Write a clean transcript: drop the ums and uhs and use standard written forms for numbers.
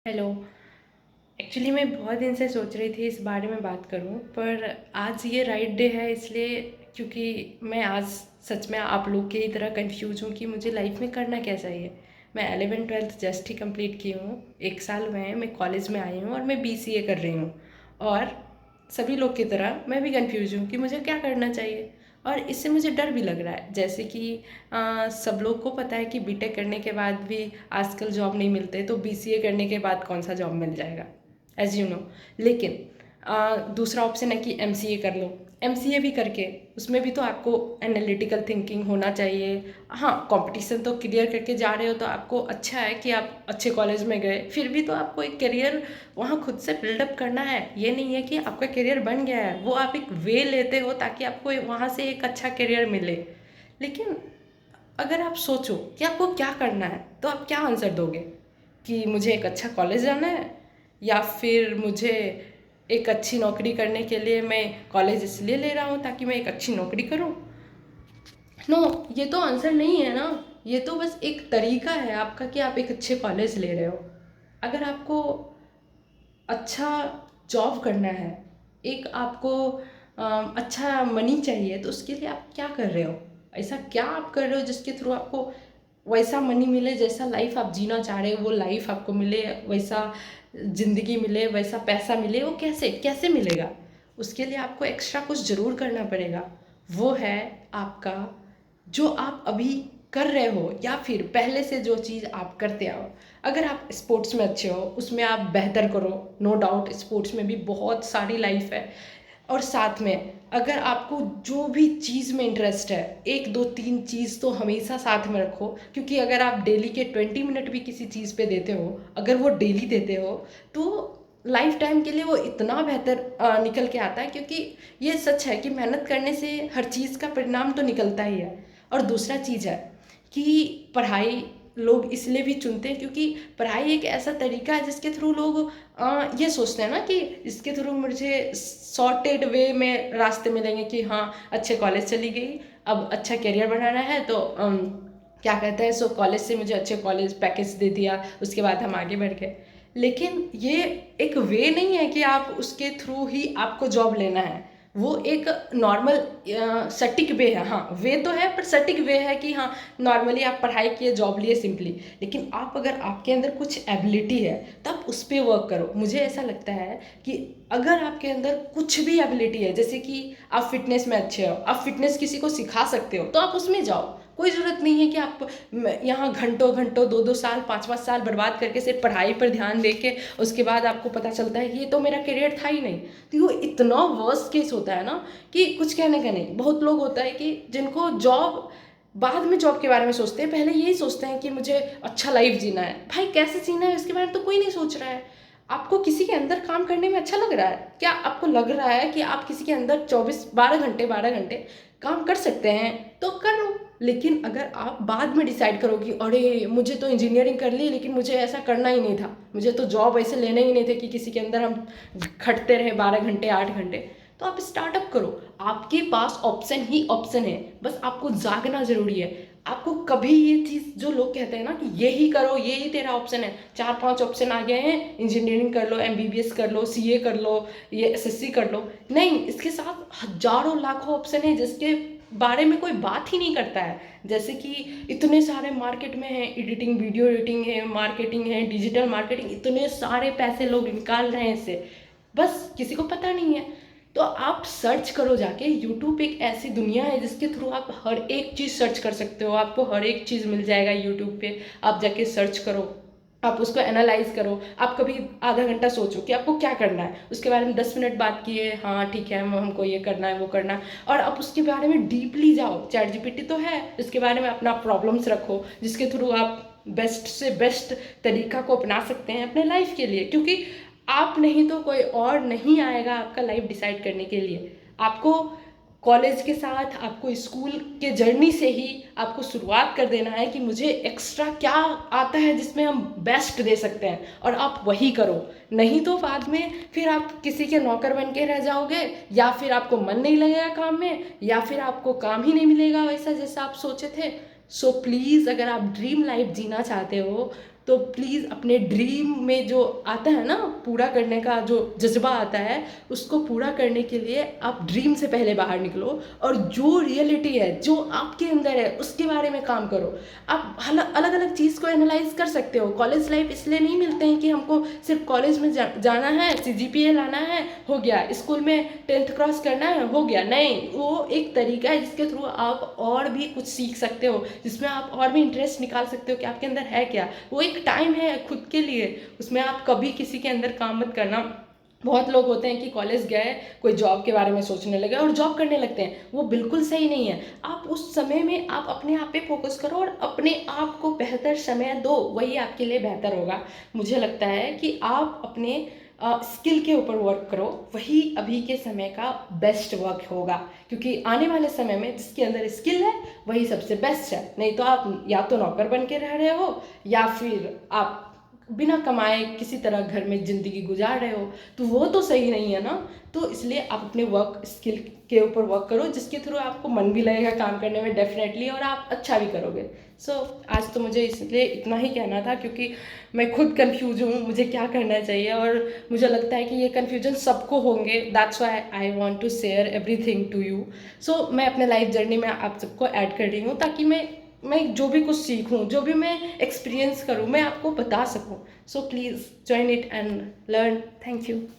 Hello. Actually मैं बहुत दिन से सोच रही थी इस बारे में बात करूं, पर आज ये राइट डे है इसलिए, क्योंकि मैं आज सच में आप लोग की ही तरह कंफ्यूज हूँ कि मुझे लाइफ में करना क्या चाहिए। मैं 11th 12th जस्ट ही कंप्लीट की हूँ, 1 साल हुए हैं मैं कॉलेज में आई हूँ और मैं बीसीए कर रही हूँ। और सभी लोग की तरह मैं भी कंफ्यूज हूँ कि मुझे क्या करना चाहिए। और इससे मुझे डर भी लग रहा है, जैसे कि सब लोग को पता है कि बीटेक करने के बाद भी आजकल जॉब नहीं मिलते, तो बीसीए करने के बाद कौन सा जॉब मिल जाएगा, एज यू नो। लेकिन दूसरा ऑप्शन है कि एमसीए कर लो। एमसीए भी करके उसमें भी तो आपको एनालिटिकल थिंकिंग होना चाहिए। हाँ, कंपटीशन तो क्लियर करके जा रहे हो तो आपको अच्छा है कि आप अच्छे कॉलेज में गए, फिर भी तो आपको एक करियर वहाँ खुद से बिल्डअप करना है। ये नहीं है कि आपका करियर बन गया है, वो आप एक वे लेते हो ताकि आपको वहाँ से एक अच्छा करियर मिले। लेकिन अगर आप सोचो कि आपको क्या करना है तो आप क्या आंसर दोगे? कि मुझे एक अच्छा कॉलेज जाना है, या फिर मुझे एक अच्छी नौकरी करने के लिए मैं कॉलेज इसलिए ले रहा हूँ ताकि मैं एक अच्छी नौकरी करूँ। नो, ये तो आंसर नहीं है ना। ये तो बस एक तरीका है आपका कि आप एक अच्छे कॉलेज ले रहे हो। अगर आपको अच्छा जॉब करना है, एक आपको अच्छा मनी चाहिए, तो उसके लिए आप क्या कर रहे हो? ऐसा क्या आप कर रहे हो जिसके थ्रू आपको वैसा मनी मिले, जैसा लाइफ आप जीना चाह रहे हो वो लाइफ आपको मिले, वैसा ज़िंदगी मिले, वैसा पैसा मिले? वो कैसे कैसे मिलेगा? उसके लिए आपको एक्स्ट्रा कुछ ज़रूर करना पड़ेगा। वो है आपका जो आप अभी कर रहे हो, या फिर पहले से जो चीज़ आप करते आओ। अगर आप स्पोर्ट्स में अच्छे हो, उसमें आप बेहतर करो। नो डाउट स्पोर्ट्स में भी बहुत सारी लाइफ है। और साथ में अगर आपको जो भी चीज़ में इंटरेस्ट है, एक दो तीन चीज़ तो हमेशा साथ में रखो, क्योंकि अगर आप डेली के 20 मिनट भी किसी चीज़ पे देते हो, अगर वो डेली देते हो, तो लाइफ टाइम के लिए वो इतना बेहतर निकल के आता है। क्योंकि ये सच है कि मेहनत करने से हर चीज़ का परिणाम तो निकलता ही है। और दूसरा चीज़ है कि पढ़ाई लोग इसलिए भी चुनते हैं क्योंकि पढ़ाई एक ऐसा तरीका है जिसके थ्रू लोग ये सोचते हैं ना कि इसके थ्रू मुझे सॉर्टेड वे में रास्ते मिलेंगे कि हाँ, अच्छे कॉलेज चली गई, अब अच्छा करियर बनाना है तो क्या कहते हैं, सो कॉलेज से मुझे अच्छे कॉलेज पैकेज दे दिया, उसके बाद हम आगे बढ़ गए। लेकिन ये एक वे नहीं है कि आप उसके थ्रू ही आपको जॉब लेना है। वो एक नॉर्मल सटीक वे है। हाँ, वे तो है, पर सटीक वे है कि हाँ, नॉर्मली आप पढ़ाई किए, जॉब लिए सिंपली। लेकिन आप अगर आपके अंदर कुछ एबिलिटी है तब उस पर वर्क करो। मुझे ऐसा लगता है कि अगर आपके अंदर कुछ भी एबिलिटी है, जैसे कि आप फिटनेस में अच्छे हो, आप फिटनेस किसी को सिखा सकते हो, तो आप उसमें जाओ। कोई ज़रूरत नहीं है कि आप यहाँ घंटों घंटों 2-2 साल 5-5 साल बर्बाद करके सिर्फ पढ़ाई पर ध्यान दे के उसके बाद आपको पता चलता है कि ये तो मेरा करियर था ही नहीं। तो वो इतना वर्स्ट केस होता है ना कि कुछ कहने का नहीं। बहुत लोग होता है कि जिनको जॉब, बाद में जॉब के बारे में सोचते हैं, पहले यही सोचते हैं कि मुझे अच्छा लाइफ जीना है। भाई, कैसे जीना है इसके बारे में तो कोई नहीं सोच रहा है। आपको किसी के अंदर काम करने में अच्छा लग रहा है क्या? आपको लग रहा है कि आप किसी के अंदर 24 12 घंटे काम कर सकते हैं तो करो। लेकिन अगर आप बाद में डिसाइड करो कि अरे, मुझे तो इंजीनियरिंग कर ली लेकिन मुझे ऐसा करना ही नहीं था, मुझे तो जॉब ऐसे लेने ही नहीं थे कि किसी के अंदर हम खटते रहे 12 घंटे 8 घंटे, तो आप स्टार्टअप करो। आपके पास ऑप्शन ही ऑप्शन है, बस आपको जागना ज़रूरी है। आपको कभी ये चीज़ जो लोग कहते हैं ना कि यही करो, यही तेरा ऑप्शन है, 4-5 ऑप्शन आ गए हैं, इंजीनियरिंग कर लो, एमबीबीएस कर लो, सीए कर लो, ये एसएससी कर लो। नहीं, इसके साथ हजारों लाखों ऑप्शन है जिसके बारे में कोई बात ही नहीं करता है। जैसे कि इतने सारे मार्केट में हैं, एडिटिंग, वीडियो एडिटिंग है, मार्केटिंग है, डिजिटल मार्केटिंग, इतने सारे पैसे लोग निकाल रहे हैं इससे, बस किसी को पता नहीं है। तो आप सर्च करो जाके। यूट्यूब एक ऐसी दुनिया है जिसके थ्रू आप हर एक चीज़ सर्च कर सकते हो। आपको हर एक चीज़ मिल जाएगा यूट्यूब पे। आप जाके सर्च करो, आप उसको एनालाइज करो। आप कभी आधा घंटा सोचो कि आपको क्या करना है, उसके बारे में 10 मिनट बात किए, हाँ ठीक है, हमको ये करना है वो करना है, और आप उसके बारे में डीपली जाओ। चैट जीपीटी तो है, उसके बारे में अपना प्रॉब्लम्स रखो जिसके थ्रू आप बेस्ट से बेस्ट तरीका को अपना सकते हैं अपने लाइफ के लिए। क्योंकि आप नहीं तो कोई और नहीं आएगा आपका लाइफ डिसाइड करने के लिए। आपको कॉलेज के साथ, आपको स्कूल के जर्नी से ही आपको शुरुआत कर देना है कि मुझे एक्स्ट्रा क्या आता है जिसमें हम बेस्ट दे सकते हैं, और आप वही करो। नहीं तो बाद में फिर आप किसी के नौकर बन के रह जाओगे, या फिर आपको मन नहीं लगेगा काम में, या फिर आपको काम ही नहीं मिलेगा वैसा जैसा आप सोचे थे। सो प्लीज़, अगर आप ड्रीम लाइफ जीना चाहते हो तो प्लीज़ अपने ड्रीम में जो आता है ना, पूरा करने का जो जज्बा आता है, उसको पूरा करने के लिए आप ड्रीम से पहले बाहर निकलो और जो रियलिटी है, जो आपके अंदर है, उसके बारे में काम करो। आप अलग अलग चीज़ को एनालाइज कर सकते हो। कॉलेज लाइफ इसलिए नहीं मिलते हैं कि हमको सिर्फ कॉलेज में जाना है, CGPA लाना है, हो गया, स्कूल में 10th क्रॉस करना है, हो गया। नहीं, वो एक तरीका है जिसके थ्रू आप और भी कुछ सीख सकते हो, जिसमें आप और भी इंटरेस्ट निकाल सकते हो कि आपके अंदर है क्या। वो एक टाइम है खुद के लिए, उसमें आप कभी किसी के अंदर काम मत करना। बहुत लोग होते हैं कि कॉलेज गए, कोई जॉब के बारे में सोचने लगे और जॉब करने लगते हैं, वो बिल्कुल सही नहीं है। आप उस समय में आप अपने आप पे फोकस करो और अपने आप को बेहतर समय दो, वही आपके लिए बेहतर होगा। मुझे लगता है कि आप अपने स्किल के ऊपर वर्क करो, वही अभी के समय का बेस्ट वर्क होगा, क्योंकि आने वाले समय में जिसके अंदर स्किल है वही सबसे बेस्ट है। नहीं तो आप या तो नौकर बन के रह रहे हो, या फिर आप बिना कमाए किसी तरह घर में ज़िंदगी गुजार रहे हो, तो वो तो सही नहीं है ना। तो इसलिए आप अपने वर्क स्किल के ऊपर वर्क करो, जिसके थ्रू आपको मन भी लगेगा काम करने में डेफिनेटली, और आप अच्छा भी करोगे। सो आज तो मुझे इसलिए इतना ही कहना था, क्योंकि मैं खुद कंफ्यूज हूँ मुझे क्या करना चाहिए, और मुझे लगता है कि ये कन्फ्यूजन सबको होंगे। That's why I want to share everything to you. So मैं अपने लाइफ जर्नी में आप सबको ऐड कर रही हूँ, ताकि मैं जो भी कुछ सीखूं, जो भी मैं एक्सपीरियंस करूं, मैं आपको बता सकूं। So please join it and learn. Thank you.